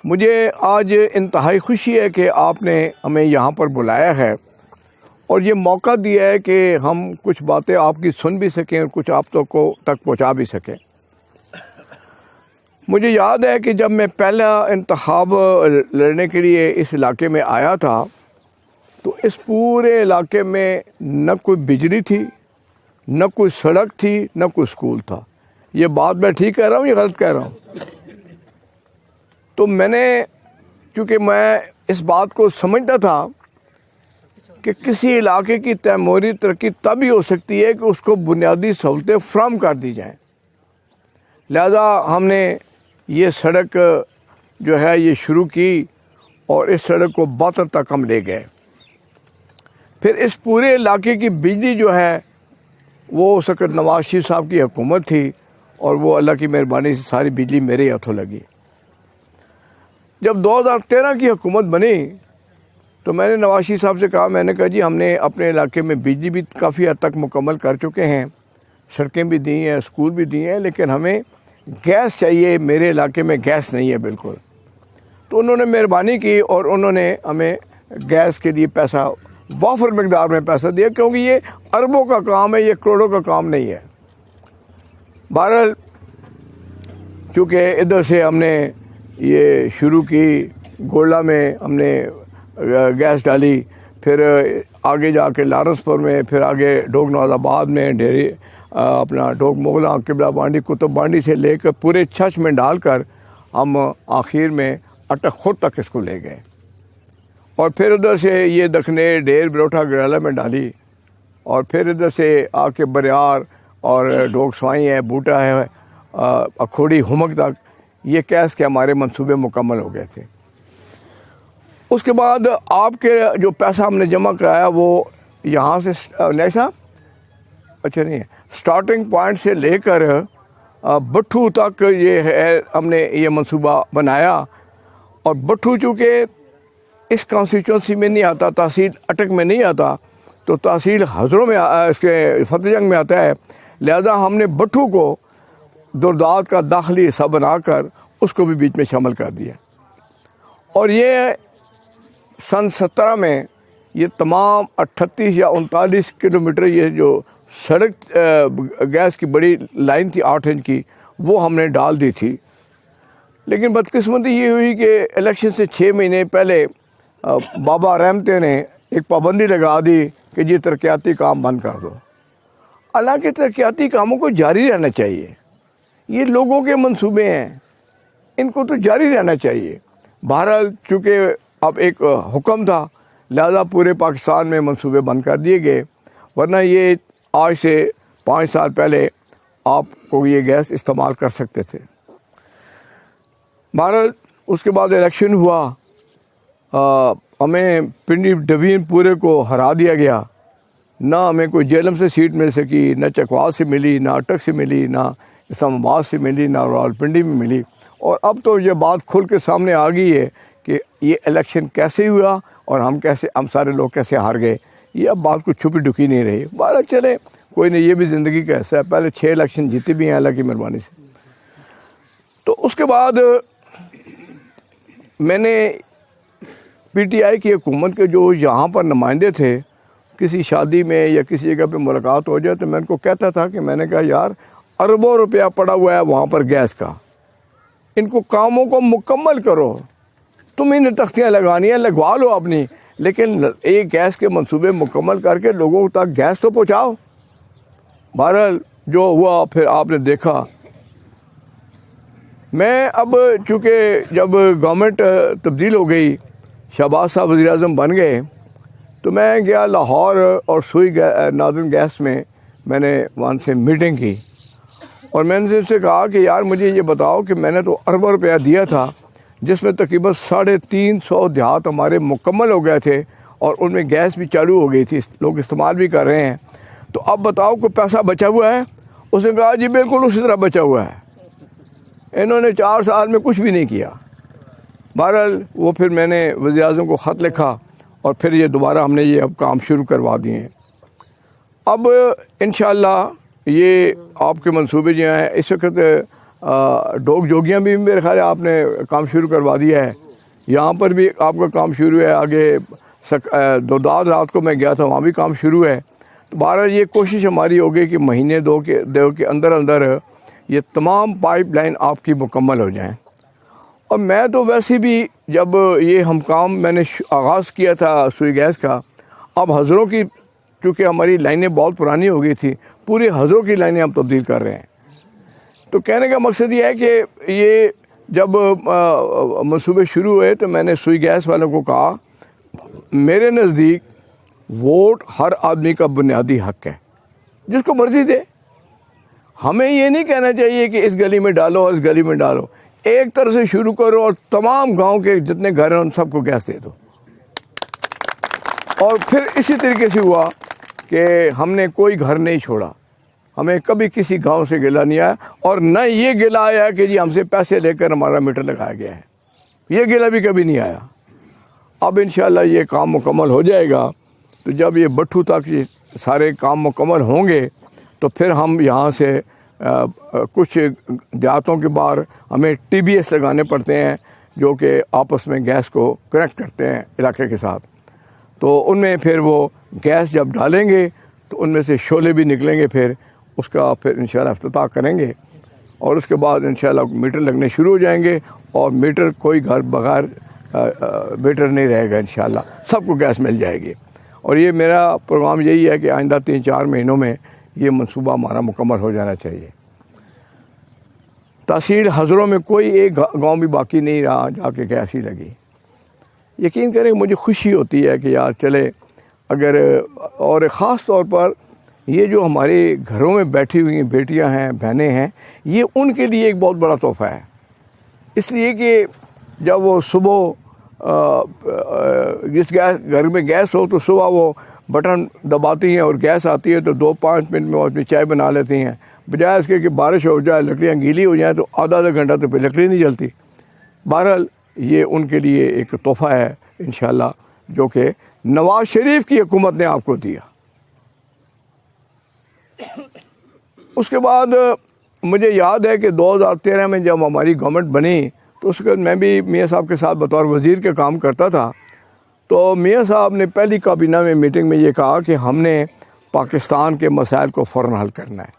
مجھے آج انتہائی خوشی ہے کہ آپ نے ہمیں یہاں پر بلایا ہے اور یہ موقع دیا ہے کہ ہم کچھ باتیں آپ کی سن بھی سکیں اور کچھ آپ تک پہنچا بھی سکیں۔ مجھے یاد ہے کہ جب میں پہلا انتخاب لڑنے کے لیے اس علاقے میں آیا تھا تو اس پورے علاقے میں نہ کوئی بجلی تھی، نہ کوئی سڑک تھی، نہ کوئی اسکول تھا۔ یہ بات میں ٹھیک کہہ رہا ہوں یا غلط کہہ رہا ہوں؟ تو چونکہ میں اس بات کو سمجھتا تھا کہ کسی علاقے کی تیموری ترقی تب ہی ہو سکتی ہے کہ اس کو بنیادی سہولتیں فراہم کر دی جائیں، لہذا ہم نے یہ سڑک جو ہے یہ شروع کی اور اس سڑک کو باتر تک ہم لے گئے۔ پھر اس پورے علاقے کی بجلی جو ہے وہ اس وقت نواز شریف صاحب کی حکومت تھی اور وہ اللہ کی مہربانی سے ساری بجلی میرے ہاتھوں لگی۔ جب 2013 کی حکومت بنی تو میں نے نواز شریف صاحب سے کہا، میں نے کہا جی ہم نے اپنے علاقے میں بجلی بھی کافی حد تک مکمل کر چکے ہیں، سڑکیں بھی دی ہیں، اسکول بھی دیے ہیں، لیکن ہمیں گیس چاہیے، میرے علاقے میں گیس نہیں ہے بالکل۔ تو انہوں نے مہربانی کی اور انہوں نے ہمیں گیس کے لیے پیسہ وافر مقدار میں پیسہ دیا، کیونکہ یہ اربوں کا کام ہے، یہ کروڑوں کا کام نہیں ہے۔ بہرحال چونکہ ادھر سے ہم نے یہ شروع کی، گولڈا میں ہم نے گیس ڈالی، پھر آگے جا کے لارنس پور میں، پھر آگے ڈوگ نواز آباد میں، ڈیری اپنا ڈوگ مغلاں، قبلہ بانڈی، کتب بانڈی سے لے کر پورے چھچ میں ڈال کر ہم آخر میں اٹک خود تک اس کو لے گئے، اور پھر ادھر سے یہ دکھنے ڈیر بروٹا گریلا میں ڈالی، اور پھر ادھر سے آ کے بریار اور ڈوگ سوائی ہے، بوٹا ہے، اکھوڑی ہمک تک یہ کیس کے ہمارے منصوبے مکمل ہو گئے تھے۔ اس کے بعد آپ کے جو پیسہ ہم نے جمع کرایا وہ یہاں سے نیشا اچھا نہیں ہے، سٹارٹنگ پوائنٹ سے لے کر بٹھو تک یہ ہے، ہم نے یہ منصوبہ بنایا، اور بٹھو چونکہ اس کانسٹیچوئنسی میں نہیں آتا، تحصیل اٹک میں نہیں آتا، تو تحصیل ہزروں میں اس کے فتح جنگ میں آتا ہے، لہذا ہم نے بٹھو کو درداد کا داخلی حصہ بنا کر اس کو بھی بیچ میں شامل کر دیا، اور یہ سن 17 میں یہ تمام 38 یا 39 کلومیٹر یہ جو سڑک گیس کی بڑی لائن تھی 8 انچ کی، وہ ہم نے ڈال دی تھی۔ لیکن بدقسمتی یہ ہوئی کہ الیکشن سے 6 مہینے پہلے بابا رحمتے نے ایک پابندی لگا دی کہ یہ ترقیاتی کام بند کر دو۔ حالانکہ ترقیاتی کاموں کو جاری رہنا چاہیے، یہ لوگوں کے منصوبے ہیں، ان کو تو جاری رہنا چاہیے۔ بہرحال چونکہ اب ایک حکم تھا، لہذا پورے پاکستان میں منصوبے بند کر دیے گئے، ورنہ یہ آج سے 5 سال پہلے آپ کو یہ گیس استعمال کر سکتے تھے۔ بہرحال اس کے بعد الیکشن ہوا، ہمیں پنڈی ڈویژن پورے کو ہرا دیا گیا، نہ ہمیں کوئی جہلم سے سیٹ مل سکی، نہ چکوال سے ملی، نہ اٹک سے ملی، نہ اسلام آباد سے ملی، نہ راولپنڈی میں ملی، اور اب تو یہ بات کھل کے سامنے آ گئی ہے کہ یہ الیکشن کیسے ہوا اور ہم سارے لوگ کیسے ہار گئے، یہ اب بات کو چھپی ڈکی نہیں رہی۔ بہرحال چلے کوئی نہیں، یہ بھی زندگی کا حصہ ہے، پہلے 6 الیکشن جیتے بھی ہیں اللہ کی مہربانی سے۔ تو اس کے بعد میں نے پی ٹی آئی کی حکومت کے جو یہاں پر نمائندے تھے، کسی شادی میں یا کسی جگہ پہ ملاقات ہو جائے تو میں ان کو کہتا تھا کہ میں نے کہا یار اربوں روپیہ پڑا ہوا ہے وہاں پر گیس کا، ان کو کاموں کو مکمل کرو، تم انہیں تختیاں لگانی ہیں لگوا لو اپنی، لیکن ایک گیس کے منصوبے مکمل کر کے لوگوں تک گیس تو پہنچاؤ۔ بہرحال جو ہوا پھر آپ نے دیکھا۔ میں اب چونکہ جب گورنمنٹ تبدیل ہو گئی، شہباز صاحب وزیر اعظم بن گئے، تو میں گیا لاہور اور سوئی ناردرن گیس میں نے وہاں سے میٹنگ کی، اور میں نے ان سے کہا کہ یار مجھے یہ بتاؤ کہ میں نے تو اربوں روپیہ دیا تھا، جس میں تقریباً 350 دیہات ہمارے مکمل ہو گئے تھے، اور ان میں گیس بھی چالو ہو گئی تھی، لوگ استعمال بھی کر رہے ہیں، تو اب بتاؤ کوئی پیسہ بچا ہوا ہے؟ اس نے کہا جی بالکل اسی طرح بچا ہوا ہے۔ انہوں نے 4 سال میں کچھ بھی نہیں کیا۔ بہرحال وہ پھر میں نے وزیر اعظم کو خط لکھا، اور پھر یہ دوبارہ ہم نے یہ اب کام شروع کروا دیے ہیں۔ اب انشاءاللہ یہ آپ کے منصوبے جو ہیں اس وقت ڈوگ جوگیاں بھی میرے خیال ہے آپ نے کام شروع کروا دیا ہے، یہاں پر بھی آپ کا کام شروع ہے، آگے دوداد رات کو میں گیا تھا وہاں بھی کام شروع ہے۔ تو بہرحال یہ کوشش ہماری ہوگی کہ مہینے دو کے اندر اندر یہ تمام پائپ لائن آپ کی مکمل ہو جائیں۔ اور میں تو ویسے بھی جب یہ ہم کام میں نے آغاز کیا تھا سوئی گیس کا، اب ہزروں کی چونکہ ہماری لائنیں بہت پرانی ہو گئی تھی، پوری ہزروں کی لائنیں ہم تبدیل کر رہے ہیں۔ تو کہنے کا مقصد یہ ہے کہ یہ جب منصوبے شروع ہوئے تو میں نے سوئی گیس والوں کو کہا میرے نزدیک ووٹ ہر آدمی کا بنیادی حق ہے، جس کو مرضی دے۔ ہمیں یہ نہیں کہنا چاہیے کہ اس گلی میں ڈالو اور اس گلی میں ڈالو، ایک طرح سے شروع کرو اور تمام گاؤں کے جتنے گھر ہیں ان سب کو گیس دے دو۔ اور پھر اسی طریقے سے ہوا کہ ہم نے کوئی گھر نہیں چھوڑا، ہمیں کبھی کسی گاؤں سے گلہ نہیں آیا، اور نہ یہ گلہ آیا کہ جی ہم سے پیسے لے کر ہمارا میٹر لگایا گیا ہے، یہ گلہ بھی کبھی نہیں آیا۔ اب انشاءاللہ یہ کام مکمل ہو جائے گا، تو جب یہ بٹھو تک یہ سارے کام مکمل ہوں گے تو پھر ہم یہاں سے کچھ دیہاتوں کے باہر ہمیں ٹی بی ایس لگانے پڑتے ہیں جو کہ آپس میں گیس کو کنیکٹ کرتے ہیں علاقے کے ساتھ۔ تو ان میں پھر وہ گیس جب ڈالیں گے تو ان میں سے شعلے بھی نکلیں گے، پھر اس کا پھر انشاءاللہ افتتاح کریں گے، اور اس کے بعد انشاءاللہ میٹر لگنے شروع ہو جائیں گے، اور میٹر کوئی گھر بغیر میٹر نہیں رہے گا، انشاءاللہ سب کو گیس مل جائے گی۔ اور یہ میرا پروگرام یہی ہے کہ آئندہ 3-4 مہینوں میں یہ منصوبہ ہمارا مکمل ہو جانا چاہیے۔ تحصیل ہزروں میں کوئی ایک گاؤں بھی باقی نہیں رہا جا کے گیس ہی لگی۔ یقین کریں مجھے خوشی ہوتی ہے کہ یار چلے اگر، اور خاص طور پر یہ جو ہمارے گھروں میں بیٹھی ہوئی بیٹیاں ہیں، بہنیں ہیں، یہ ان کے لیے ایک بہت بڑا تحفہ ہے، اس لیے کہ جب وہ صبح جس گھر میں گیس ہو تو صبح وہ بٹن دباتی ہیں اور گیس آتی ہے تو 2-5 منٹ میں وہ اپنی چائے بنا لیتی ہیں، بجائے اس کے کہ بارش ہو جائے لکڑیاں گیلی ہو جائیں تو آدھا گھنٹہ تو پھر لکڑی نہیں جلتی۔ بہرحال یہ ان کے لیے ایک تحفہ ہے انشاءاللہ جو کہ نواز شریف کی حکومت نے آپ کو دیا۔ اس کے بعد مجھے یاد ہے کہ 2013 میں جب ہماری گورنمنٹ بنی تو اس کے میں بھی میاں صاحب کے ساتھ بطور وزیر کے کام کرتا تھا، تو میاں صاحب نے پہلی کابینہ میں میٹنگ میں یہ کہا کہ ہم نے پاکستان کے مسائل کو فوراً حل کرنا ہے۔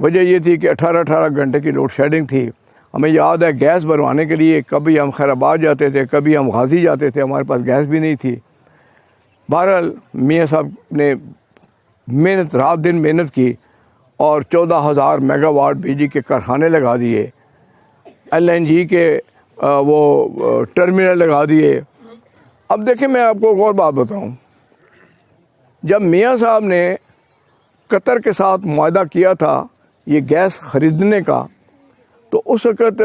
وجہ یہ تھی کہ 18 گھنٹے کی لوڈ شیڈنگ تھی، ہمیں یاد ہے گیس بھروانے کے لیے کبھی ہم خیر آباد جاتے تھے، کبھی ہم غازی جاتے تھے، ہمارے پاس گیس بھی نہیں تھی۔ بہرحال میاں صاحب نے رات دن محنت کی اور 14,000 میگا واٹ بجلی کے کارخانے لگا دیے، LNG کے وہ ٹرمینل لگا دیے۔ اب دیکھیں میں آپ کو ایک اور بات بتاؤں، جب میاں صاحب نے قطر کے ساتھ معاہدہ کیا تھا یہ گیس خریدنے کا، تو اس وقت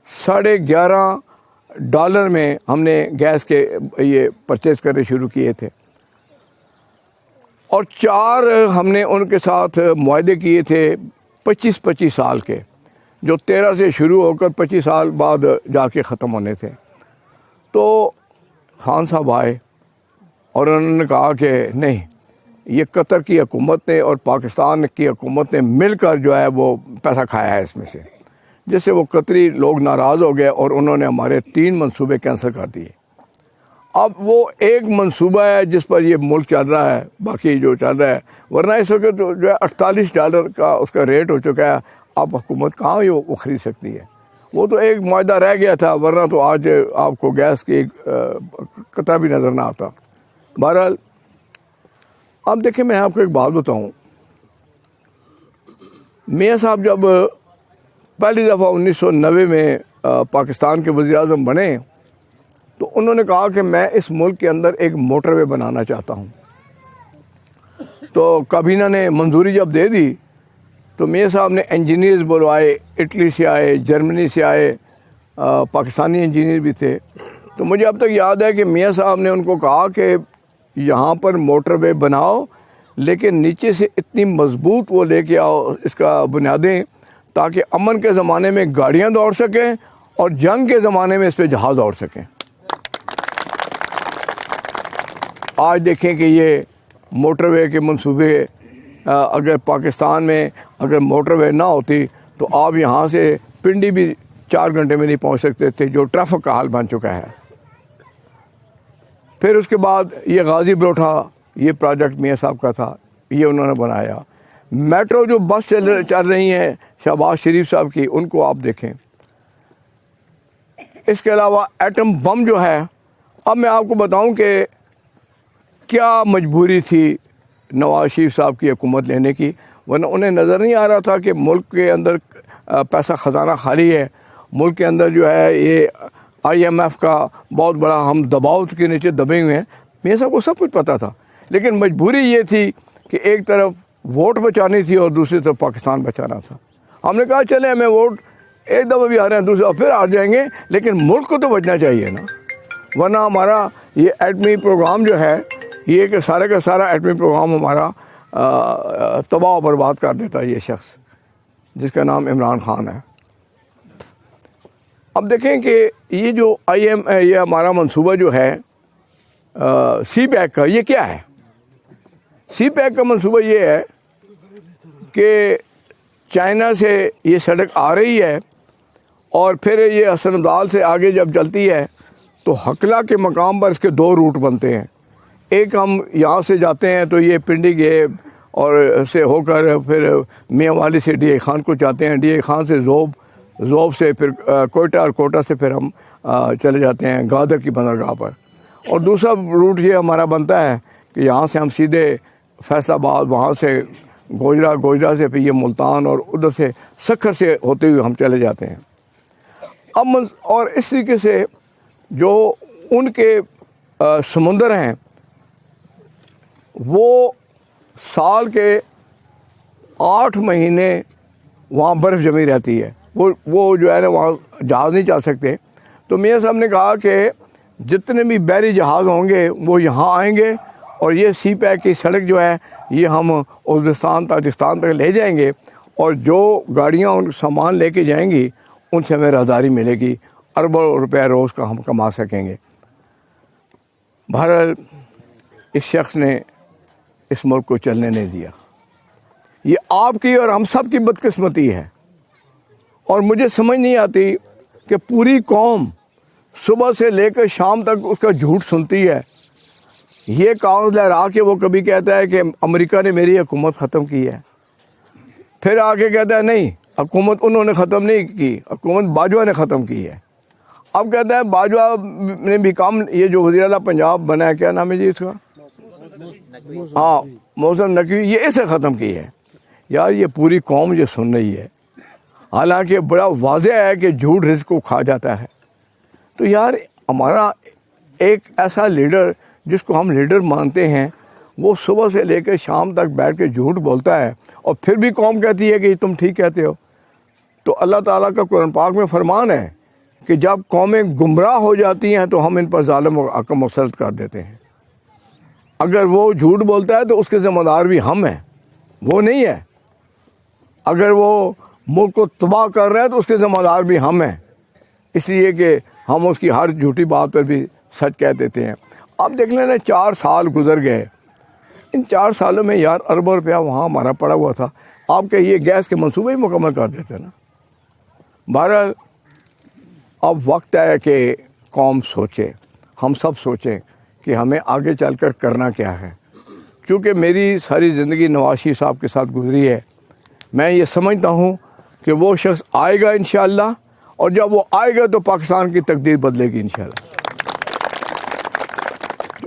$11.5 میں ہم نے گیس کے یہ پرچیز کرنے شروع کیے تھے، اور 4 ہم نے ان کے ساتھ معاہدے کیے تھے 25 سال کے، جو 13 سے شروع ہو کر 25 سال بعد جا کے ختم ہونے تھے۔ تو خان صاحب آئے اور انہوں نے کہا کہ نہیں، یہ قطر کی حکومت نے اور پاکستان کی حکومت نے مل کر جو ہے وہ پیسہ کھایا ہے اس میں سے، جس سے وہ قطری لوگ ناراض ہو گئے اور انہوں نے ہمارے 3 منصوبے کینسل کر دیے۔ اب وہ ایک منصوبہ ہے جس پر یہ ملک چل رہا ہے، باقی جو چل رہا ہے، ورنہ اس وقت جو ہے $48 کا اس کا ریٹ ہو چکا ہے، اب حکومت کہاں وہ خرید سکتی ہے؟ وہ تو ایک معاہدہ رہ گیا تھا، ورنہ تو آج آپ کو گیس کی قطع بھی نظر نہ آتا۔ بہرحال اب دیکھیں میں آپ کو ایک بات بتاؤں، میاں صاحب جب پہلی دفعہ 1990 میں پاکستان کے وزیر اعظم بنے تو انہوں نے کہا کہ میں اس ملک کے اندر ایک موٹر وے بنانا چاہتا ہوں۔ تو کابینہ نے منظوری جب دے دی تو میاں صاحب نے انجینئرز بلوائے، اٹلی سے آئے، جرمنی سے آئے، پاکستانی انجینئر بھی تھے۔ تو مجھے اب تک یاد ہے کہ میاں صاحب نے ان کو کہا کہ یہاں پر موٹر وے بناؤ، لیکن نیچے سے اتنی مضبوط وہ لے کے آؤ اس کا بنیادیں، تاکہ امن کے زمانے میں گاڑیاں دوڑ سکیں اور جنگ کے زمانے میں اس پہ جہاز دوڑ سکیں۔ آج دیکھیں کہ یہ موٹر وے کے منصوبے، اگر پاکستان میں اگر موٹر وے نہ ہوتی تو آپ یہاں سے پنڈی بھی 4 گھنٹے میں نہیں پہنچ سکتے تھے، جو ٹریفک کا حال بن چکا ہے۔ پھر اس کے بعد یہ غازی بروٹھا، یہ پروجیکٹ میاں صاحب کا تھا، یہ انہوں نے بنایا۔ میٹرو جو بس چل رہی ہیں شہباز شریف صاحب کی، ان کو آپ دیکھیں۔ اس کے علاوہ ایٹم بم جو ہے، اب میں آپ کو بتاؤں کہ کیا مجبوری تھی نواز شریف صاحب کی حکومت لینے کی، ورنہ انہیں نظر نہیں آ رہا تھا کہ ملک کے اندر پیسہ خزانہ خالی ہے، ملک کے اندر جو ہے یہ IMF کا بہت بڑا ہم دباؤ کے نیچے دبے ہوئے ہیں۔ میاں صاحب کو سب کچھ پتہ تھا، لیکن مجبوری یہ تھی کہ ایک طرف ووٹ بچانی تھی اور دوسری طرف پاکستان بچانا تھا۔ ہم نے کہا چلے ہمیں ووٹ ایک دفعہ بھی آ رہے ہیں، دوسرا پھر آ جائیں گے، لیکن ملک کو تو بچنا چاہیے نا، ورنہ ہمارا یہ ایٹمی پروگرام جو ہے، یہ کہ سارے کا سارا ایٹمی پروگرام ہمارا تباہ و برباد کر دیتا ہے یہ شخص جس کا نام عمران خان ہے۔ اب دیکھیں کہ یہ جو یہ ہمارا منصوبہ جو ہے سی پیک کا، یہ کیا ہے؟ سی پیک کا منصوبہ یہ ہے کہ چائنا سے یہ سڑک آ رہی ہے اور پھر یہ حسن ابدال سے آگے جب چلتی ہے تو حقلہ کے مقام پر اس کے 2 روٹ بنتے ہیں۔ ایک ہم یہاں سے جاتے ہیں تو یہ پنڈی گئے اور سے ہو کر پھر میاں والی سے ڈی اے خان کو جاتے ہیں، ڈی اے خان سے زوب سے پھر کوئٹہ، اور کوئٹہ سے پھر ہم چلے جاتے ہیں گادر کی بندرگاہ پر۔ اور دوسرا روٹ یہ ہمارا بنتا ہے کہ یہاں سے ہم سیدھے فیصل آباد، وہاں سے گوجرا سے پھر یہ ملتان اور ادھر سے سکھر سے ہوتے ہوئے ہم چلے جاتے ہیں۔ اب اور اس طریقے سے جو ان کے سمندر ہیں وہ سال کے 8 مہینے وہاں برف جمی رہتی ہے، وہ جو ہے نا وہاں جہاز نہیں چل سکتے۔ تو میاں صاحب نے کہا کہ جتنے بھی بحری جہاز ہوں گے وہ یہاں آئیں گے اور یہ سی پیک کی سڑک جو ہے یہ ہم ازبکستان، تاجکستان تک لے جائیں گے، اور جو گاڑیاں ان سامان لے کے جائیں گی ان سے ہمیں راہداری ملے گی، اربوں روپے روز کا ہم کما سکیں گے۔ بہرحال اس شخص نے اس ملک کو چلنے نہیں دیا۔ یہ آپ کی اور ہم سب کی بدقسمتی ہے، اور مجھے سمجھ نہیں آتی کہ پوری قوم صبح سے لے کر شام تک اس کا جھوٹ سنتی ہے۔ یہ کاغذ لہرا کے وہ کبھی کہتا ہے کہ امریکہ نے میری حکومت ختم کی ہے، پھر آ کے کہتا ہے نہیں حکومت انہوں نے ختم نہیں کی، حکومت باجوہ نے ختم کی ہے۔ اب کہتا ہے باجوہ نے بھی کام، یہ جو وزیر اعلیٰ پنجاب بنا ہے، کیا نام ہے جی اس کا، ہاں محسن نقوی، یہ اسے ختم کی ہے۔ یار یہ پوری قوم یہ سن رہی ہے، حالانکہ بڑا واضح ہے کہ جھوٹ رزق کو کھا جاتا ہے۔ تو یار ہمارا ایک ایسا لیڈر جس کو ہم لیڈر مانتے ہیں، وہ صبح سے لے کے شام تک بیٹھ کے جھوٹ بولتا ہے، اور پھر بھی قوم کہتی ہے کہ تم ٹھیک کہتے ہو۔ تو اللہ تعالیٰ کا قرآن پاک میں فرمان ہے کہ جب قومیں گمراہ ہو جاتی ہیں تو ہم ان پر ظالم و حکم مسلط کر دیتے ہیں۔ اگر وہ جھوٹ بولتا ہے تو اس کے ذمہ دار بھی ہم ہیں، وہ نہیں ہے۔ اگر وہ ملک کو تباہ کر رہا ہے تو اس کے ذمہ دار بھی ہم ہیں، اس لیے کہ ہم اس کی ہر جھوٹی بات پر بھی سچ کہہ دیتے ہیں۔ اب دیکھ لینا 4 سال گزر گئے، ان 4 سالوں میں یار اربوں روپیہ وہاں ہمارا پڑا ہوا تھا، آپ کے یہ گیس کے منصوبے ہی مکمل کر دیتے نا۔ بہرحال اب وقت ہے کہ قوم سوچے، ہم سب سوچیں کہ ہمیں آگے چل کر کرنا کیا ہے۔ چونکہ میری ساری زندگی نواز شریف صاحب کے ساتھ گزری ہے، میں یہ سمجھتا ہوں کہ وہ شخص آئے گا انشاءاللہ، اور جب وہ آئے گا تو پاکستان کی تقدیر بدلے گی انشاءاللہ۔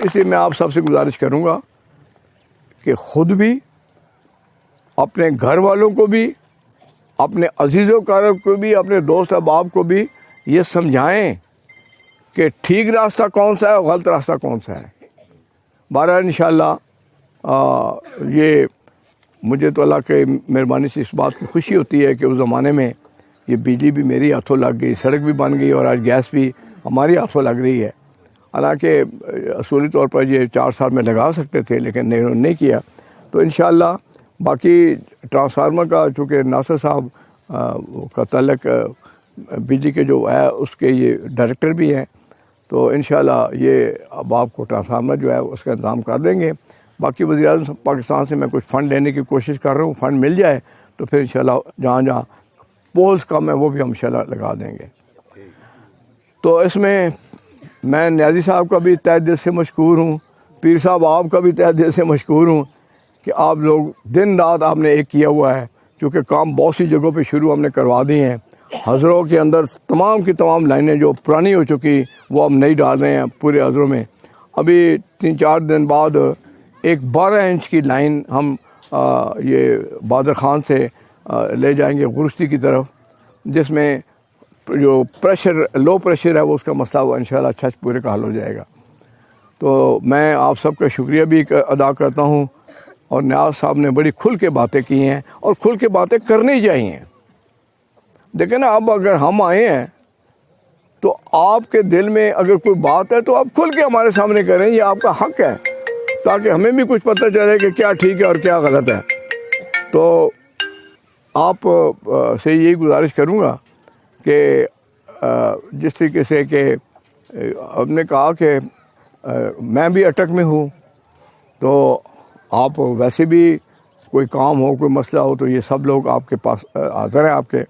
اس لیے میں آپ سب سے گزارش کروں گا کہ خود بھی، اپنے گھر والوں کو بھی، اپنے عزیز و اقارب کو بھی، اپنے دوست احباب کو بھی یہ سمجھائیں کہ ٹھیک راستہ کون سا ہے اور غلط راستہ کون سا ہے۔ بہرحال انشاءاللہ یہ مجھے تو اللہ کے مہربانی سے اس بات کی خوشی ہوتی ہے کہ اس زمانے میں یہ بجلی بھی میری ہاتھوں لگ گئی، سڑک بھی بن گئی، اور آج گیس بھی ہماری ہاتھوں لگ رہی ہے۔ حالانکہ اصولی طور پر یہ 4 سال میں لگا سکتے تھے لیکن انہوں نے نہیں کیا۔ تو انشاءاللہ باقی ٹرانسفارمر کا چونکہ ناصر صاحب کا تعلق بجلی کے جو ہے اس کے یہ ڈائریکٹر بھی ہیں، تو انشاءاللہ یہ اب آپ کو ٹرانسفارمر جو ہے اس کا انتظام کر دیں گے۔ باقی وزیر اعظم پاکستان سے میں کچھ فنڈ لینے کی کوشش کر رہا ہوں، فنڈ مل جائے تو پھر انشاءاللہ جہاں جہاں پولز کم ہیں وہ بھی ہم انشاءاللہ لگا دیں گے. تو اس میں میں نیازی صاحب کا بھی تہ دل سے مشکور ہوں, پیر صاحب آپ کا بھی تہ دل سے مشکور ہوں کہ آپ لوگ دن رات آپ نے ایک کیا ہوا ہے, کیونکہ کام بہت سی جگہوں پہ شروع ہم نے کروا دی ہیں. حضروں کے اندر تمام کی تمام لائنیں جو پرانی ہو چکی وہ ہم نہیں ڈال رہے ہیں پورے حضروں میں. ابھی 3-4 دن بعد ایک 12 انچ کی لائن ہم یہ بادر خان سے لے جائیں گے غرشتی کی طرف, جس میں جو پریشر لو پریشر ہے وہ اس کا مسئلہ وہ انشاءاللہ اچھا پورے کا حل ہو جائے گا. تو میں آپ سب کا شکریہ بھی ادا کرتا ہوں, اور نیاز صاحب نے بڑی کھل کے باتیں کی ہیں اور کھل کے باتیں کرنی چاہیے. دیکھیں نا, اب اگر ہم آئے ہیں تو آپ کے دل میں اگر کوئی بات ہے تو آپ کھل کے ہمارے سامنے کریں, یہ آپ کا حق ہے, تاکہ ہمیں بھی کچھ پتہ چلے کہ کیا ٹھیک ہے اور کیا غلط ہے. تو آپ سے یہی گزارش کروں گا کہ جس طریقے سے کہ ہم نے کہا کہ میں بھی اٹک میں ہوں, تو آپ ویسے بھی کوئی کام ہو کوئی مسئلہ ہو تو یہ سب لوگ آپ کے پاس حاضر ہیں آپ کے,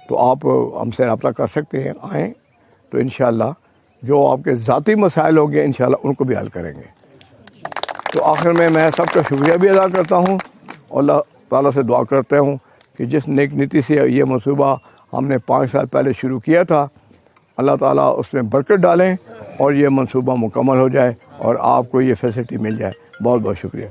تو آپ ہم سے رابطہ کر سکتے ہیں. آئیں تو انشاءاللہ جو آپ کے ذاتی مسائل ہوں گے انشاءاللہ ان کو بھی حل کریں گے. تو آخر میں سب کا شکریہ بھی ادا کرتا ہوں, اور اللہ تعالیٰ سے دعا کرتا ہوں کہ جس نیک نیتی سے یہ منصوبہ ہم نے 5 سال پہلے شروع کیا تھا, اللہ تعالیٰ اس میں برکت ڈالیں اور یہ منصوبہ مکمل ہو جائے اور آپ کو یہ فیسلٹی مل جائے. بہت بہت شکریہ.